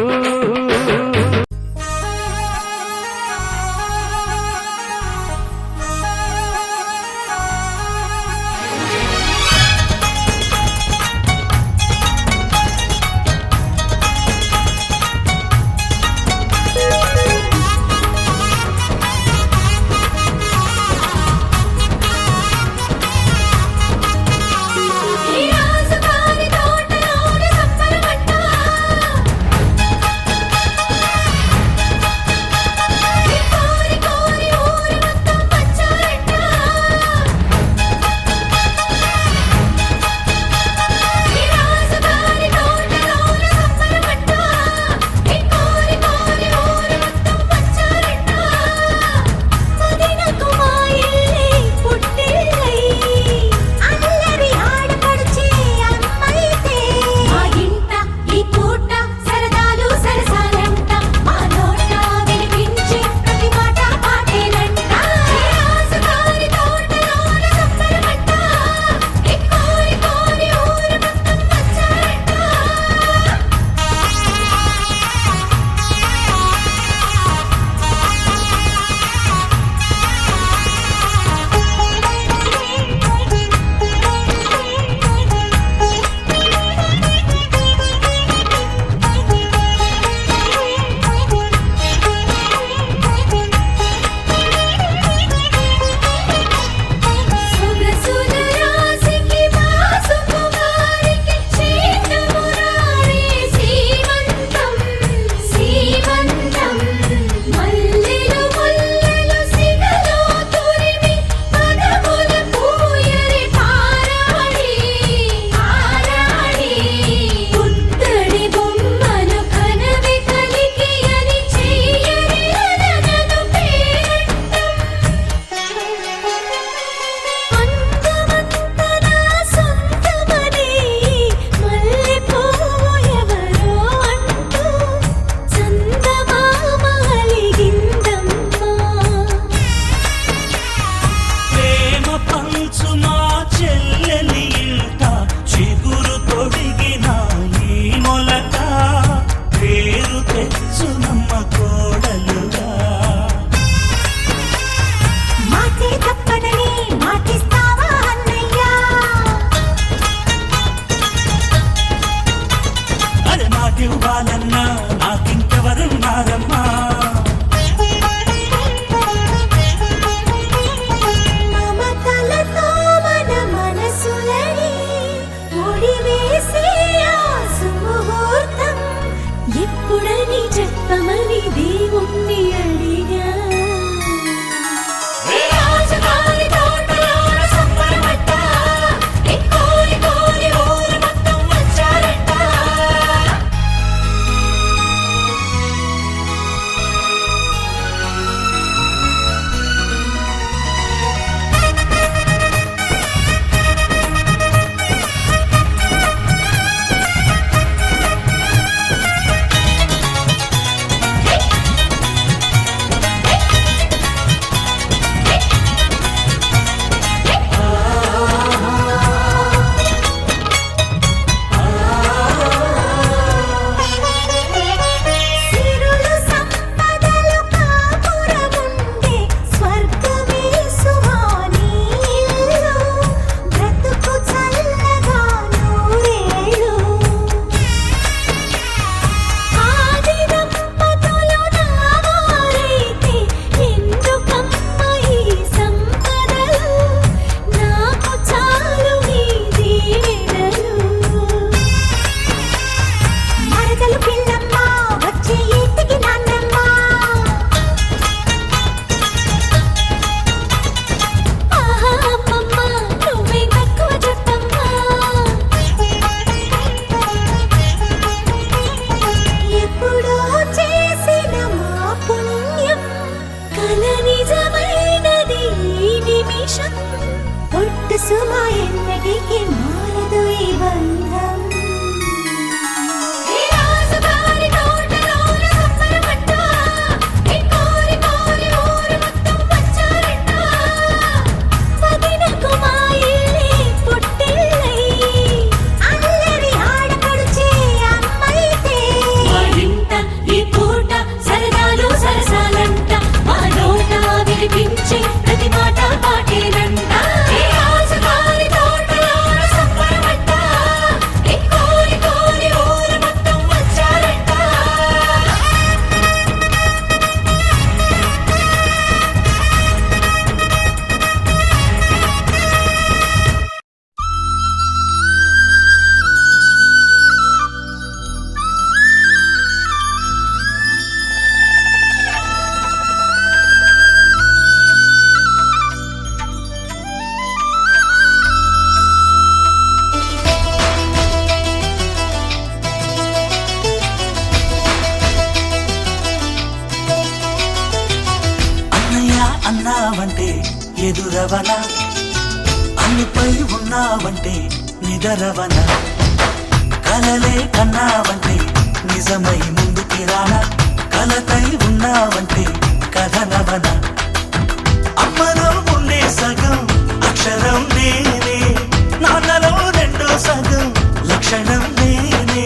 కోడలుగా. మాటే తప్పదని మాటిస్తావా అన్నయ్యా? అరే మాటివ్వాలన్నా నాకింకెవరున్నారమ్మా? మమతలతో మన మనసులని ముడివేసే ఆ సుముహూర్తం ఎప్పుడని చెప్పమని దేవుణ్ణి అడిగా. ఏ రాజుగారి తోటలోన సంబరపడ్డ, ఏ కోరి కోరి ఊరు మొత్తం వచ్చారంట. సిరులు సంపదలు కాపురముండే స్వర్గమే సుహానీ ఇల్లు, బ్రతుకు చల్లగా నూరేళ్ళు. ఆది దంపతులు నావారైతే ఎందుకమ్మ ఈ సంపదలు, నాకు చాలు నీ దీవెనలు. మరదలు పిల్లమ్మ వచ్చే ఇంటికి నాన్నమ్మ, ఆహా అమ్మమ్మ నువ్వే తక్కువ చెప్పమ్మా. ఎప్పుడో చేసిన మా పుణ్యం కల నిజమైనది ఈ నిమిషం, పొట్టు సుమ ఎన్నటికి మారదు ఈ బంధం. ఏ రాజుగారి తోటలోన సంబరపడ్డ, ఏ కోరి కోరి ఊరు మొత్తం వచ్చారంట. వదినకు మా ఇల్లే పుట్టిల్లై, అల్లరి ఆడపడుచే అమ్మైతే. మా ఇంట ఈ పూట సరదాలు సరసాలంట, మా నోట వినిపించే ప్రతి మాట పాటేనంట. ఏ రాజుగారి తోటలోన సంబరపడ్డ, ఏ కోరి కోరి ఊరు మొత్తం వచ్చారంట. అన్నయ్య అన్నావంటే ఎదురవన, అన్నిపై ఉన్నావంటే నిదరవన, కలలే కన్నావంటే నిజమై ముందుకి రానా, కలతై ఉన్నావంటే కథనవన. అమ్మలో ఉండే సగం అక్షరం నేనే, నాన్నలో రెండో సగం లక్షణం నేనే.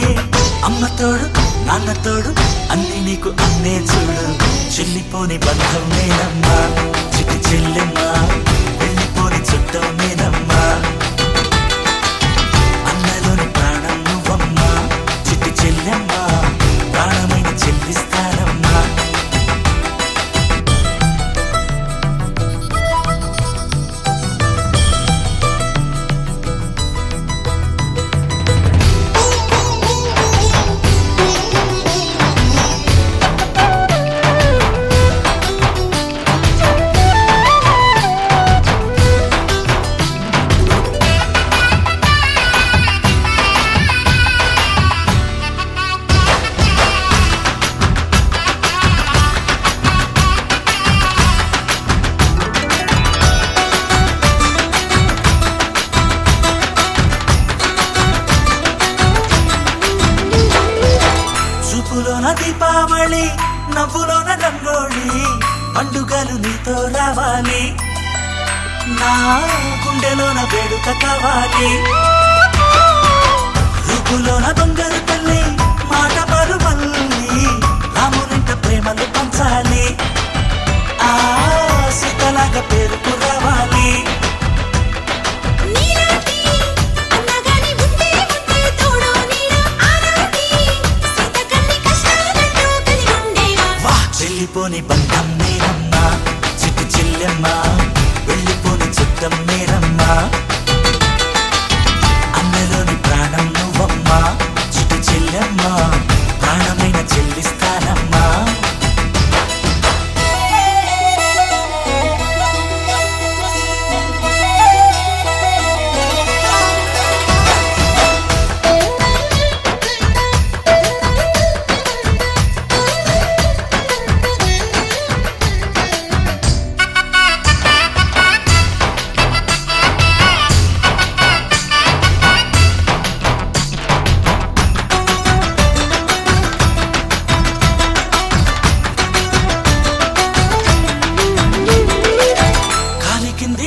అమ్మ తోడు నాన్న తోడు అన్ని నీకు అన్నే చూడు, చెల్లిపోని బంధం నేనమ్మా, చిటి చెల్లెమ్మా వెళ్ళిపోని చుట్టం నేనమ్మా. అన్నలోని ప్రాణం నువ్వమ్మా, చిటి చెల్లెమ్మా ప్రాణమైన చెల్లిస్తానమ్మా. చూపులోన దీపావళి, నవ్వులోన రంగోళి, పండుగలు నీతో రావాలి, నా గుండెలోన వేడుక కావాలి. రూపులోన బంగారు తల్లి, మాట పరుమల్లి, రామునింట ప్రేమ చెల్లిపోని బంధం నేనమ్మా చిట్టి చెల్లెమ్మ వెళ్ళిపోని చుట్టం నేనమ్మా అన్నలోని ప్రాణం నువ్వమ్మా చిట్టి చెల్లెమ్మ ప్రాణమైన చెల్లిస్తానమ్మా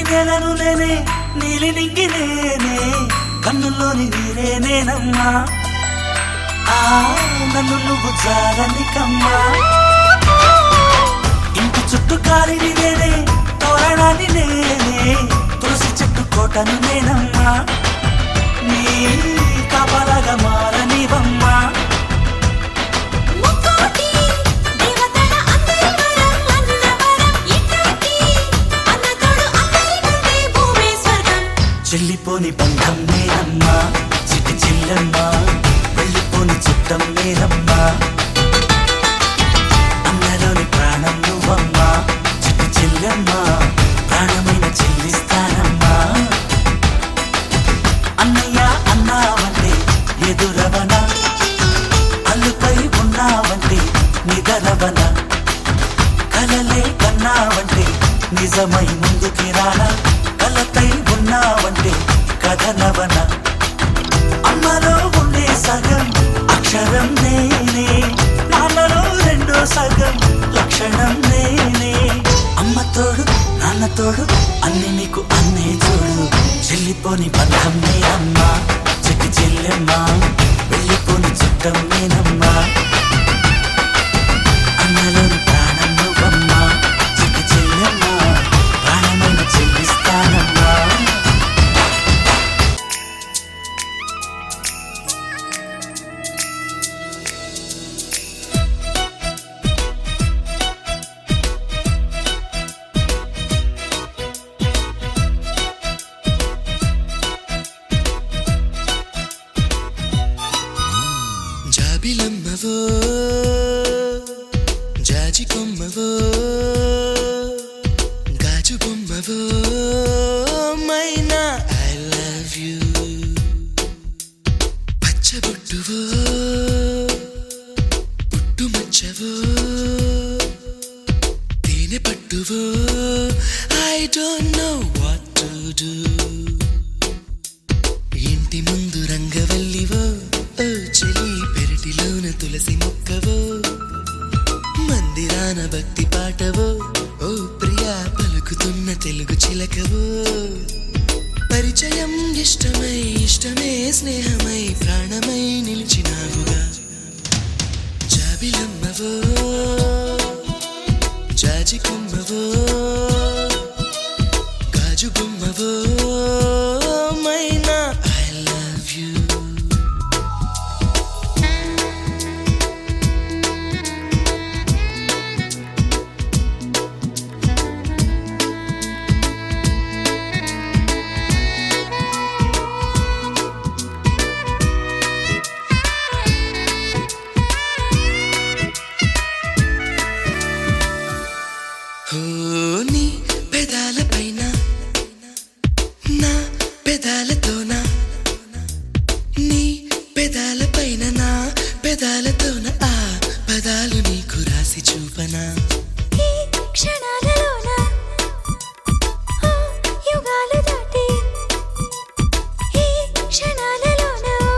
నేనను నేనే నీలి నింగి నేనే కన్నుల్లోని నీరే నేనమ్మా నన్ను నువ్వు జారనికమ్మా ఇంటి చుట్టూ కాలిని నేనే తోరణాన్ని నేనే తులసి చెట్టు కోటను నేనమ్మా నీ కాపలాగా మారనివమ్మా చెల్లిపోని బంధం నేనమ్మా చిట్టి చెల్లెమ్మ వెళ్ళిపోని చుట్టం నేనమ్మా అన్నలోని ప్రాణం నువ్వమ్మా చిట్టి చెల్లెమ్మ ప్రాణమైన చెల్లిస్తానమ్మా అన్నయ్య అన్నావంటే ఎదురవన అల్లుపై ఉన్నావంటే నిదరవన కలలే కన్నావంటే నిజమై ముందుకి రానా కలతై ఉన్నావంటే కథనవన అమ్మలో ఉండే సగం అక్షరం నేనే నాన్నలో రెండో సగం లక్షణం నేనే అమ్మ తోడు నాన్న తోడు అన్ని నీకు అన్నే చూడు చెల్లిపోని బంధం నేనమ్మా చిట్టి చెల్లెమ్మ వెళ్ళిపోని చుట్టం నేనమ్మా అన్నలోని ప్రాణం నువ్వమ్మా చిట్టి చెల్లెమ్మ ప్రాణమైన చెల్లిస్తానమ్మా జాబిలమ్మవో జాజి కొమ్మవో గాజు బొమ్మవో మైనా ఐ లవ్ యూ పచ్చబొట్టువో పుట్టు మచ్చవో తేనె పట్టువో I don't know what to do ఇంటి ముందు రంగవల్లివో ఓ చెలి పెరటిలోన తులసి మొక్కవో మందిరాన భక్తి పాటవో ఓ ప్రియా పలుకుతున్న తెలుగు చిలకవో పరిచయం ఇష్టమై ఇష్టమే స్నేహమై ప్రాణమై నిలిచినావుగా జాబిలమ్మవో జాజి కొమ్మవో గాజు బొమ్మవో మైనా ఐ లవ్ యూ నీ పెదాల పైన నా పెదాలతోన నీ పెదాల పైన నా పెదాలతోన ఆ పదాలు నీకు రాసి చూపనా ఈ క్షణాలలోన ఓ యుగాలు దాటి ఈ క్షణాలలోన ఓ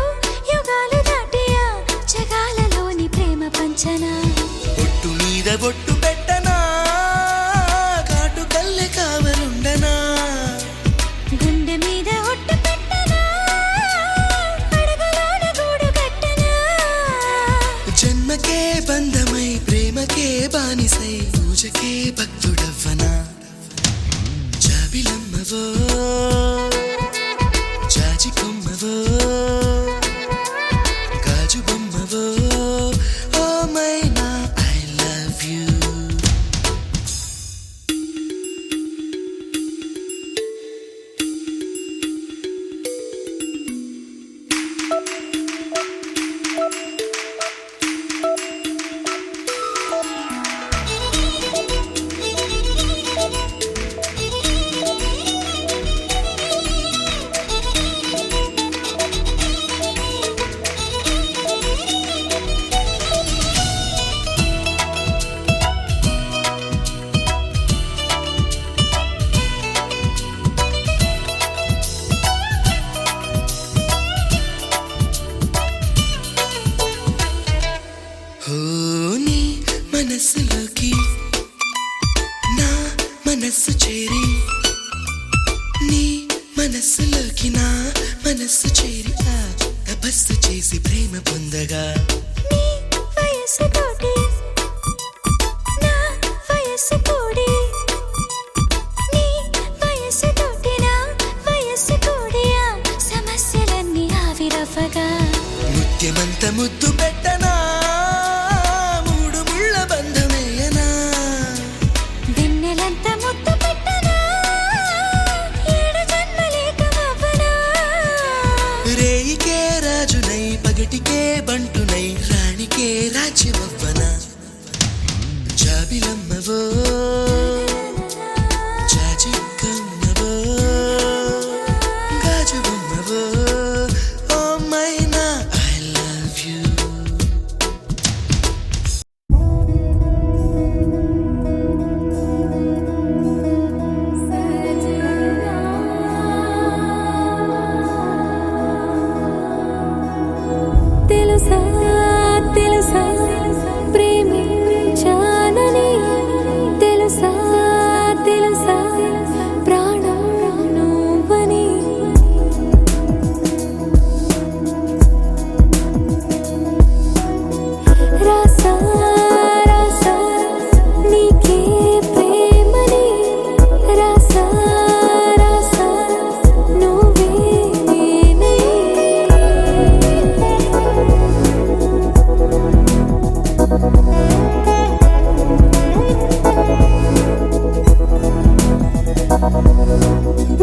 యుగాలు దాటి ఆ జగాలలోని ప్రేమ పంచనా బొట్టు మీద బొట్టు పెట్టనా కాటు కల్లె కావలుండనా గుండె మీద ఒట్టు పెట్టనా అడగలోన గూడు కట్టనా జన్మకే బంధమై ప్రేమకే బానిసై పూజకే భక్తుడవ్వనా జాబిలమ్మవో జాజి కొమ్మవో గాజు బొమ్మవో ఓ మైనా ఐ లవ్ యూ మనసులోకి నా మనస్సు చేరి నీ మనస్సులోకి నా మనస్సు చేరి తపస్సు చేసి ప్రేమ పొందగా నీ వయస్సుతోటి నా వయస్సు కూడి నీ వయస్సుతోటి నా వయస్సు కూడి ఆ సమస్యలన్నీ ఆవిరవ్వగా ముత్యమంత ముద్దు పెట్టనా మూడు ముళ్ళ బంధమేయనా వెన్నెలంత ముద్దు పెట్టనా ఏడు జన్మలేకమవ్వనా రేయికే రాజునై పగటికే బంటునై రాణికే రాజ్యమవ్వనా జాబిలమ్మవో జాజికమ్మవో గాజుబొమ్మవో ఓ మైనా ఐ లవ్ యూ తెలుసా తెలుసా ప్రేమించానని తెలుసా తెలుసా ప్రాణం నువ్వని రాసా రాసా నీకే ప్రేమని రాసా రాసా నువ్వే నేనై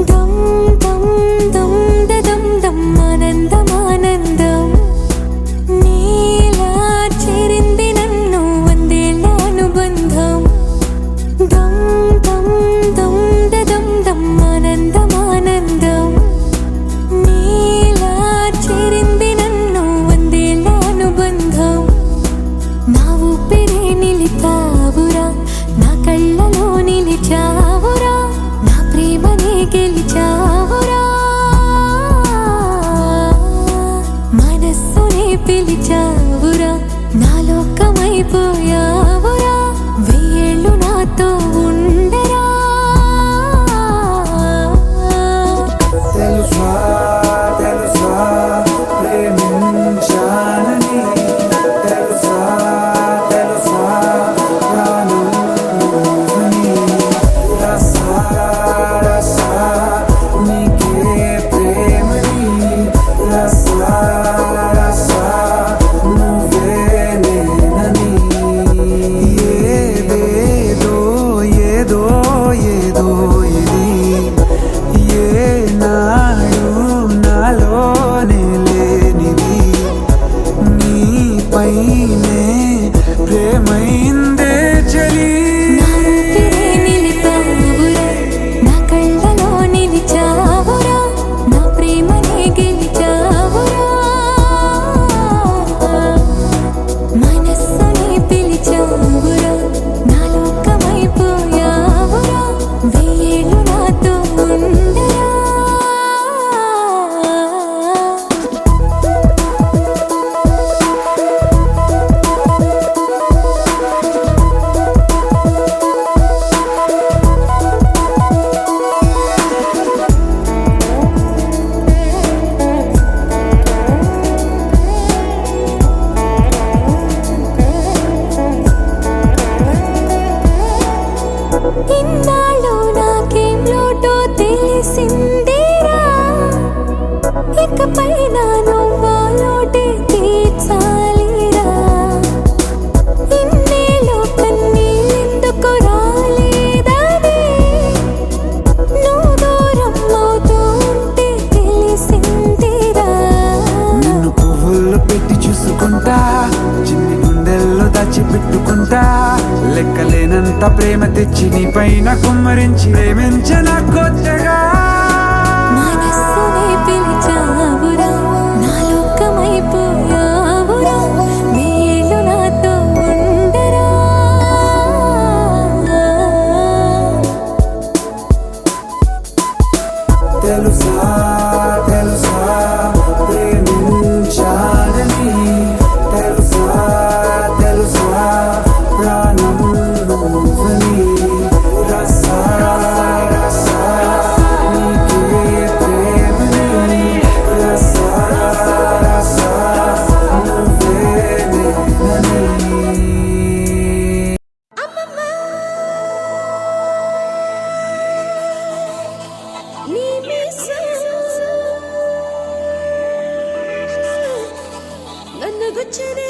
దం దం దం దం దం ఆనందం ఆనందం నీలా చేరింది నన్ను వందేళ్ళ అనుబంధం దం దం దం దం దం ఆనందం ఆనందం నీలా చేరింది నన్ను వందేళ్ళ అనుబంధం నా ఊపిరే నిలిపావురా నా కళ్ళలో నిలిచావురా నా ప్రేమనే గెలిచావురా మనస్సునే పిలిచావురా నా లోకమైపోయావురా వెయ్యేళ్ళు నాతో ఉండరా తెలుసా తెలుసా ప్రేమించానని తెలుసా తెలుసా ప్రాణం నువ్వని రసా రసా నీకే ప్రేమని రసా రసా నువ్వే నేనని ఏదేదో ఏదో ఏదో ఇది ఏనాడు నాలోనే లేనిది నీపైనే ప్రేమైందే చలి నా ఊపిరే నిలిపావురా నా కళ్ళలో నిలిచావురా నా ప్రేమనే గెలిచావురా మనస్సునే పిలిచావురా నా లోకమైపోయావురా వెయ్యేళ్ళు నాతో ఉండరా ఇన్నాళ్ళు నాకేం లోటో తెలిసిందిరా ఇకపై నా నువ్వా లోటే తీర్చాలిరా ఇన్నేళ్ళు కన్నీళ్ళెందుకు రాలేదని నువ్వు దూరం అవుతూ ఉంటే తెలిసిందిరా నిన్ను పువ్వుల్లో పెట్టి చూసుకుంటా చిన్ని గుండెల్లో దాచిపెట్టుకుంటా లెక్కలేనంత ప్రేమ తెచ్చి నీ పైన కుమ్మరించి ప్రేమించన కొత్తగా మనస్సునే పిలిచావురా నా లోకమైపోయావురా వెయ్యేళ్ళు నాతో ఉండరా తెలుసా తెలుసా ప్రేమించాలని తెలుసా తెలుసా ప్రాణం నచ్చని